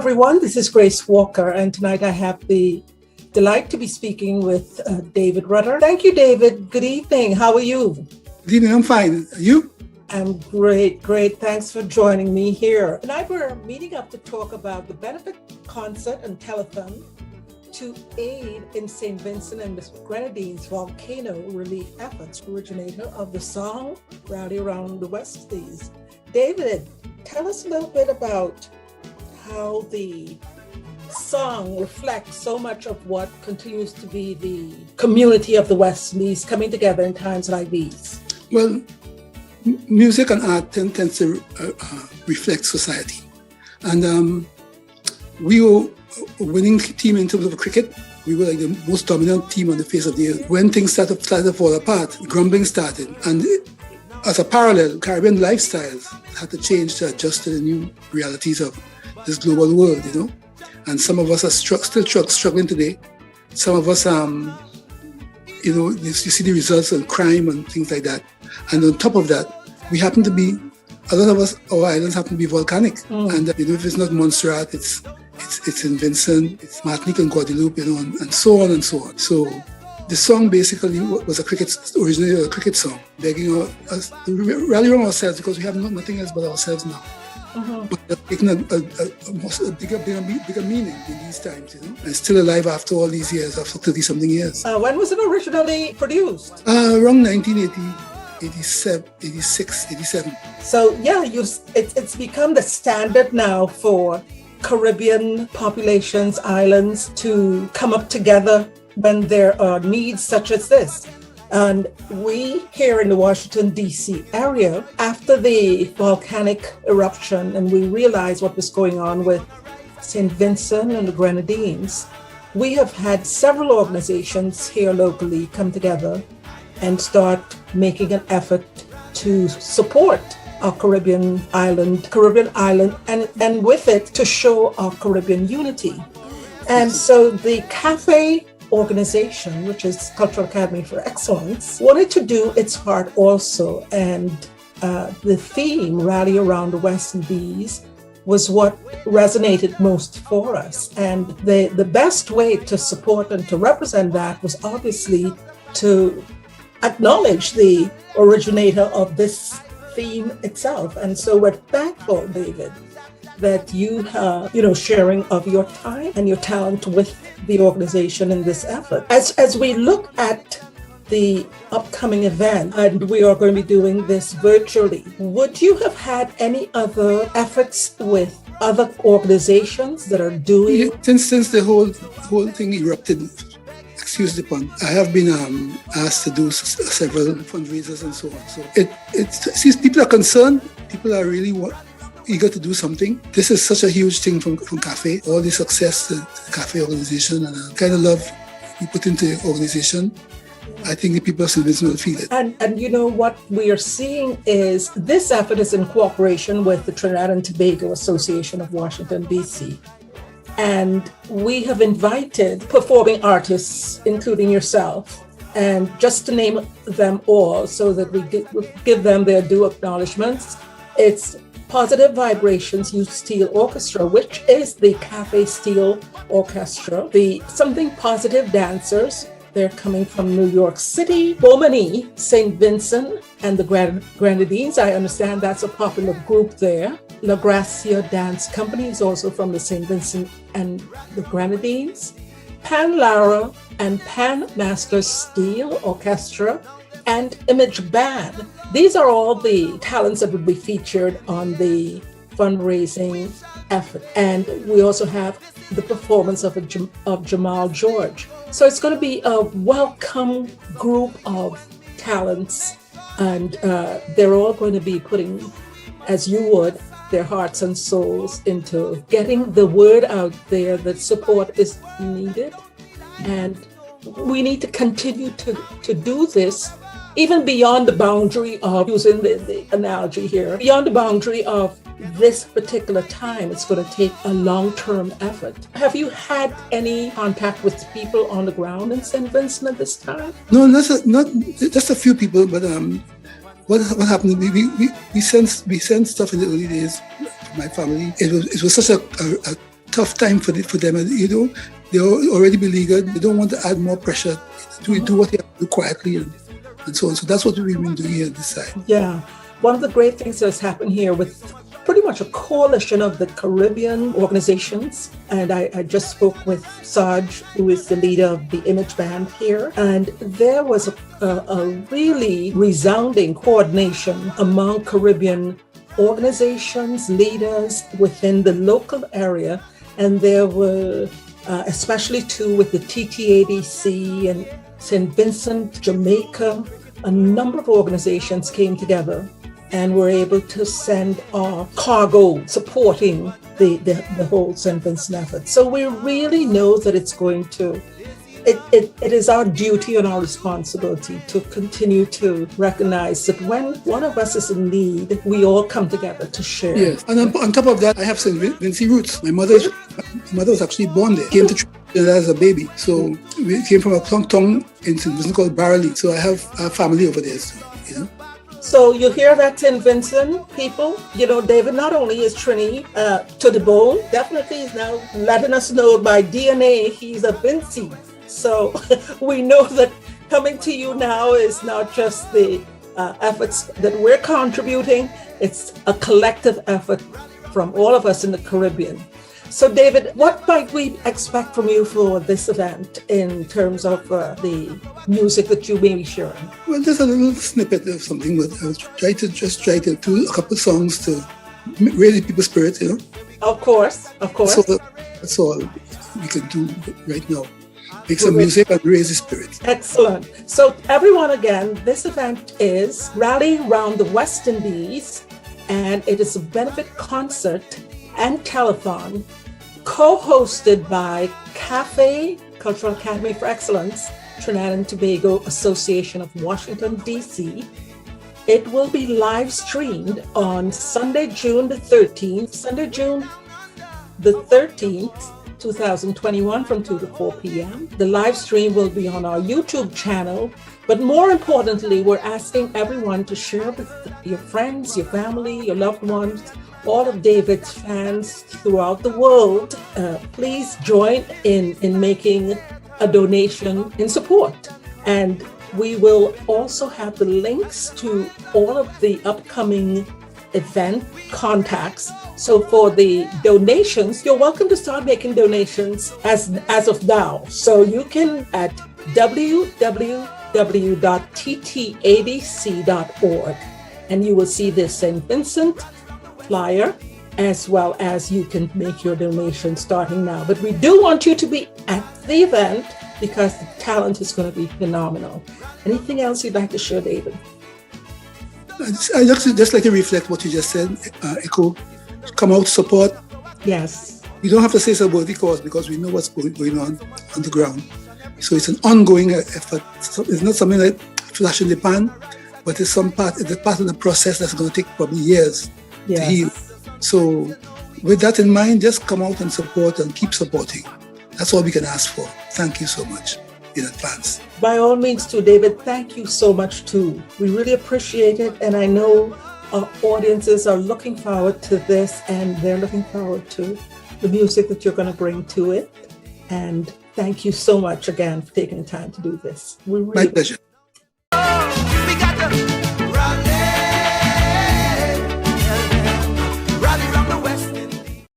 everyone. This is Grace Walker, and tonight I have the delight to be speaking with David Rudder. Thank you, David. Good evening. How are you? Good evening. I'm fine. You? I'm great. Thanks for joining me here. Tonight we're meeting up to talk about the benefit concert and telethon to aid in St Vincent and the Grenadines volcano relief efforts, originator of the song Rally Around the Westies. David, tell us a little bit about how the song reflects so much of what continues to be the community of the Westies coming together in times like these. Well, music and art tends to reflect society. And we were a winning team in terms of cricket. We were like the most dominant team on the face of the earth. When things started to fall apart, grumbling started. And as a parallel, Caribbean lifestyles had to change to adjust to the new realities of this global world, you know. And some of us are still struggling today. Some of us, you see the results of crime and things like that. And on top of that, we happen to be, a lot of us, our islands happen to be volcanic. And if it's not Montserrat, it's St Vincent, it's Martinique and Guadeloupe, and so on and so on. So the song basically was originally a cricket song, begging us to rally around ourselves because we have nothing else but ourselves now. But taking a bigger meaning in these times, and still alive after all these years, after 30-something years. When was it originally produced? Around 1980. 86, 87. So yeah, it's become the standard now for Caribbean populations, islands to come up together when there are needs such as this. And we here in the Washington, D.C. area, after the volcanic eruption, and we realized what was going on with St. Vincent and the Grenadines, we have had several organizations here locally come together and start making an effort to support our Caribbean island, and with it to show our Caribbean unity. And so the Cafe organization, which is Cultural Academy for Excellence, wanted to do its part also. And the theme, Rally Around the West Indies, was what resonated most for us. And the best way to support and to represent that was obviously to acknowledge the originator of this theme itself. And so we're thankful, David, that you sharing of your time and your talent with the organization in this effort. As we look at the upcoming event, and we are going to be doing this virtually, would you have had any other efforts with other organizations that are doing? Since the whole thing erupted, excuse the pun, I have been asked to do several fundraisers and so on. So since people are concerned, people are really eager to do something. This is such a huge thing from Cafe, all the success the Cafe organization, and the kind of love you put into the organization. I think the people of St. Vincent will feel it. And you know what we are seeing is this effort is in cooperation with the Trinidad and Tobago Association of Washington, D.C. And we have invited performing artists, including yourself, and just to name them all so that we give them their due acknowledgements. It's Positive Vibrations Youth Steel Orchestra, which is the Cafe Steel Orchestra. The Something Positive Dancers, they're coming from New York City. Bomani, St. Vincent, and the Grenadines. I understand that's a popular group there. La Gracia Dance Company is also from the St. Vincent and the Grenadines. Pan Lara and Pan Master Steel Orchestra and Image Band. These are all the talents that would be featured on the fundraising effort. And we also have the performance of Jamal George. So it's going to be a welcome group of talents, and they're all going to be putting, as you would, their hearts and souls into getting the word out there that support is needed. And we need to continue to do this, even beyond the boundary of, using the analogy here, beyond the boundary of this particular time. It's going to take a long-term effort. Have you had any contact with people on the ground in St. Vincent at this time? No, not just a few people, but what happened? We sent stuff in the early days. My family. It was such a tough time for them. You know, they're already beleaguered. They don't want to add more pressure to do what they have to do quietly and so on. So that's what we've been doing here this side. Yeah. One of the great things that's happened here with pretty much a coalition of the Caribbean organizations. And I just spoke with Sarge, who is the leader of the Image Band here. And there was a really resounding coordination among Caribbean organizations, leaders within the local area. And there were especially too with the TTADC and St Vincent, Jamaica, a number of organizations came together and were able to send our cargo supporting the whole St. Vincent effort. So we really know that it's going to, it is our duty and our responsibility to continue to recognize that when one of us is in need, we all come together to share. Yes, and on top of that, I have St. Vincent roots. My mother was actually born there, came to Trinidad as a baby. So we came from a town in St. Vincent called Barley. So I have a family over there, so, you know. So you hear that, St. Vincent people? You know, David not only is Trini to the bone, definitely is now letting us know by DNA he's a Vinci. So we know that coming to you now is not just the efforts that we're contributing, it's a collective effort from all of us in the Caribbean. So David, what might we expect from you for this event in terms of the music that you may be sharing? Well, just a little snippet of something, but I'll try to do a couple of songs to raise people's spirits, you know. Of course. So that's all we can do right now. Make some music and raise the spirits. Excellent. So everyone, again, this event is Rally Round the West Indies, and it is a benefit concert and telethon co-hosted by CAFE, Cultural Academy for Excellence, Trinidad and Tobago Association of Washington, D.C. It will be live streamed on Sunday, June the 13th, 2021 from 2 to 4 p.m. The live stream will be on our YouTube channel. But more importantly, we're asking everyone to share with your friends, your family, your loved ones, all of David's fans throughout the world. Please join in making a donation in support. And we will also have the links to all of the upcoming event contacts. So for the donations, you're welcome to start making donations as of now. So you can at www.ttadc.org, and you will see this St. Vincent flyer, as well as you can make your donation starting now. But we do want you to be at the event because the talent is going to be phenomenal. Anything else you'd like to share, David? I just like to reflect what you just said, Echo. Come out, support. Yes. You don't have to say it's a worthy cause because we know what's going on the ground. So it's an ongoing effort. So it's not something like flash in the pan, but it's part of the process that's going to take probably years to heal. So with that in mind, just come out and support and keep supporting. That's all we can ask for. Thank you so much in advance. By all means too, David, thank you so much too. We really appreciate it. And I know our audiences are looking forward to this, and they're looking forward to the music that you're going to bring to it. And thank you so much again for taking the time to do this. My pleasure.